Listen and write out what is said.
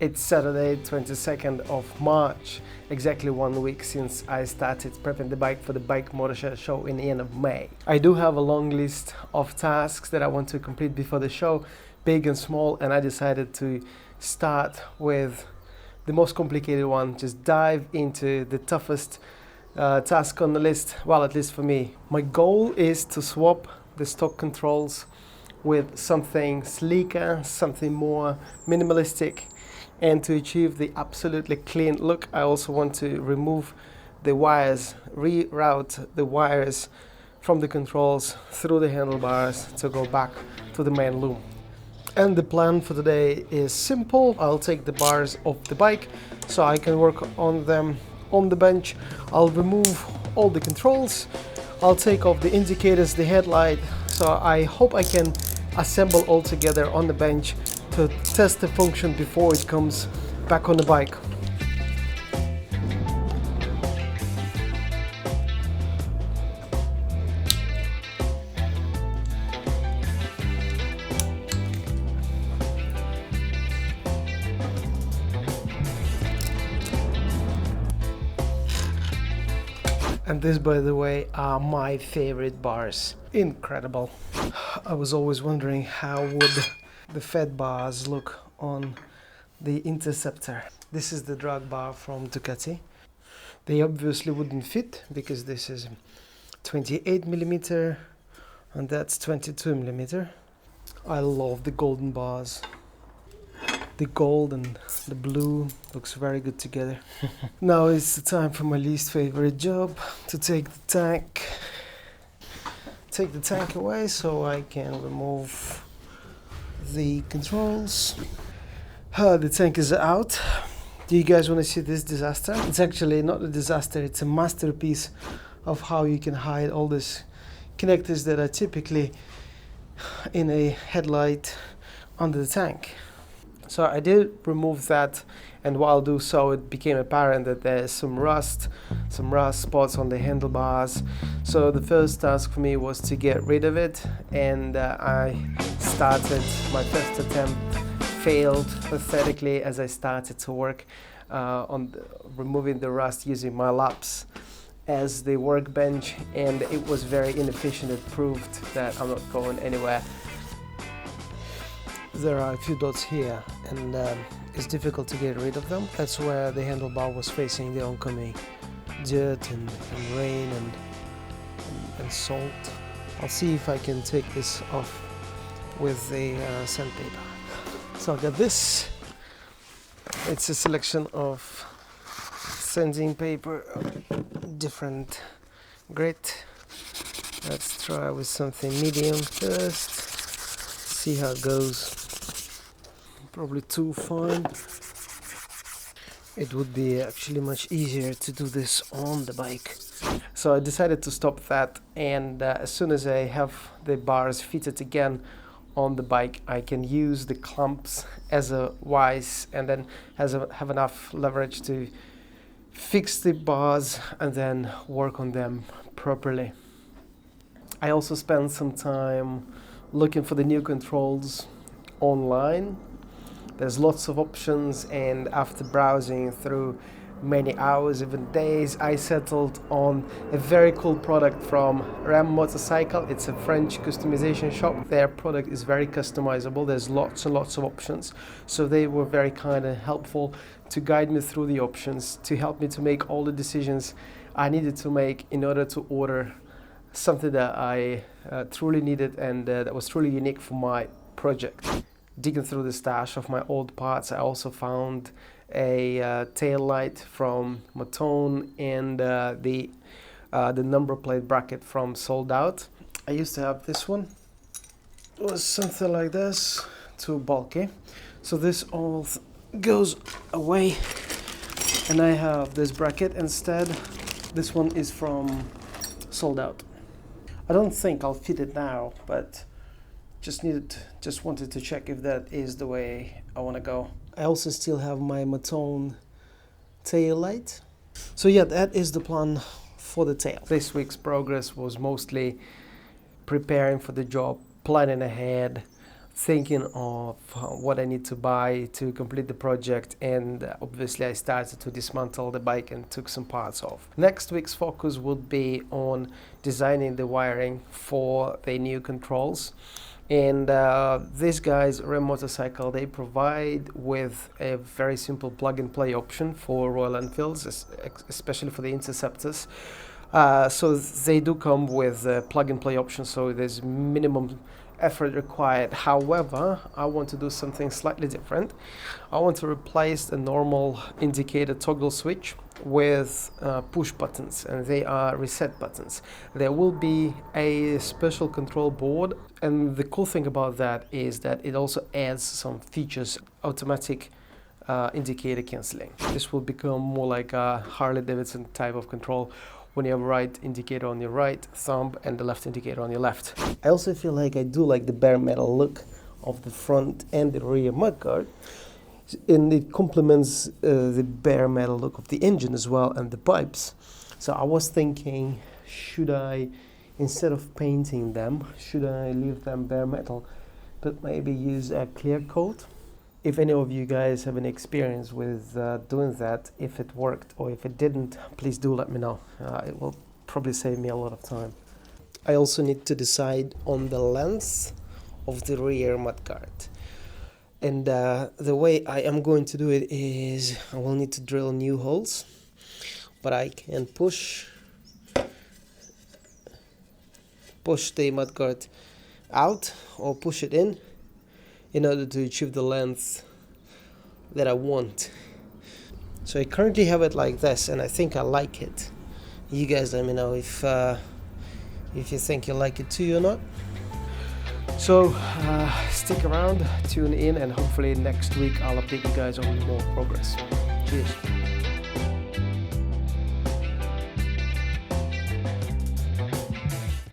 It's Saturday, 22nd of March, exactly 1 week since I started prepping the bike for the Bike Motor Show in the end of May. I do have a long list of tasks that I want to complete before the show, big and small, and I decided to start with the most complicated one, just dive into the toughest task on the list, well, at least for me. My goal is to swap the stock controls with something sleeker, something more minimalistic, and to achieve the absolutely clean look, I also want to remove the wires, reroute the wires from the controls through the handlebars to go back to the main loom. And the plan for today is simple. I'll take the bars off the bike so I can work on them on the bench. I'll remove all the controls. I'll take off the indicators, the headlight, so I hope I can assemble all together on the bench to test the function before it comes back on the bike. And this, by the way, are my favorite bars. Incredible. I was always wondering how would the fed bars look on the Interceptor. This is the drag bar from Ducati. They obviously wouldn't fit because this is 28mm and that's 22mm. I love the golden bars. The gold and the blue looks very good together. Now it's the time for my least favorite job, to take the tank away so I can remove the controls. The tank is out. Do you guys want to see this disaster? It's actually not a disaster, it's a masterpiece of how you can hide all these connectors that are typically in a headlight under the tank. So I did remove that, and while do so it became apparent that there's some rust spots on the handlebars. So the first task for me was to get rid of it, and I started my first attempt, failed pathetically as I started to work on removing the rust using my laps as the workbench, and it was very inefficient. It proved that I'm not going anywhere. There are a few dots here, and it's difficult to get rid of them. That's where the handlebar was facing the oncoming dirt and rain and salt. I'll see if I can take this off with the sandpaper. So I got this. It's a selection of sanding paper, different grit. Let's try with something medium first. See how it goes. Probably too fine. It would be actually much easier to do this on the bike. So I decided to stop that, and as soon as I have the bars fitted again on the bike, I can use the clamps as a vise and then have enough leverage to fix the bars and then work on them properly. I also spent some time looking for the new controls online. There's lots of options, and after browsing through many hours, even days, I settled on a very cool product from Ram Motorcycle. It's a French customization shop. Their product is very customizable. There's lots and lots of options. So they were very kind and helpful to guide me through the options, to help me to make all the decisions I needed to make in order to order something that I truly needed and that was truly unique for my project. Digging through the stash of my old parts, I also found a tail light from Matone and the number plate bracket from Sold Out. I used to have this one. It was something like this, too bulky. So this all goes away, and I have this bracket instead. This one is from Sold Out. I don't think I'll fit it now, but just wanted to check if that is the way I want to go. I also still have my Matone tail light. So yeah, that is the plan for the tail. This week's progress was mostly preparing for the job, planning ahead, thinking of what I need to buy to complete the project, and obviously I started to dismantle the bike and took some parts off. Next week's focus would be on designing the wiring for the new controls. And these guys, Rem Motorcycle, they provide with a very simple plug-and-play option for Royal Enfields, especially for the Interceptors. So they do come with a plug-and-play option, so there's minimum effort required. However, I want to do something slightly different. I want to replace the normal indicator toggle switch with push buttons, and they are reset buttons. There will be a special control board, and the cool thing about that is that it also adds some features: automatic indicator cancelling. This will become more like a Harley Davidson type of control, when you have right indicator on your right thumb and the left indicator on your left. I also feel like I do like the bare metal look of the front and the rear mudguard, and it complements the bare metal look of the engine as well, and the pipes. So I was thinking, should I, instead of painting them, should I leave them bare metal but maybe use a clear coat? If any of you guys have any experience with doing that, if it worked or if it didn't, please do let me know. It will probably save me a lot of time. I also need to decide on the length of the rear mudguard. And the way I am going to do it is I will need to drill new holes, but I can push the mudguard out or push it in order to achieve the length that I want. So I currently have it like this, and I think I like it. You guys let me know if you think you like it too or not. So stick around, tune in, and hopefully next week I'll update you guys on more progress. Cheers.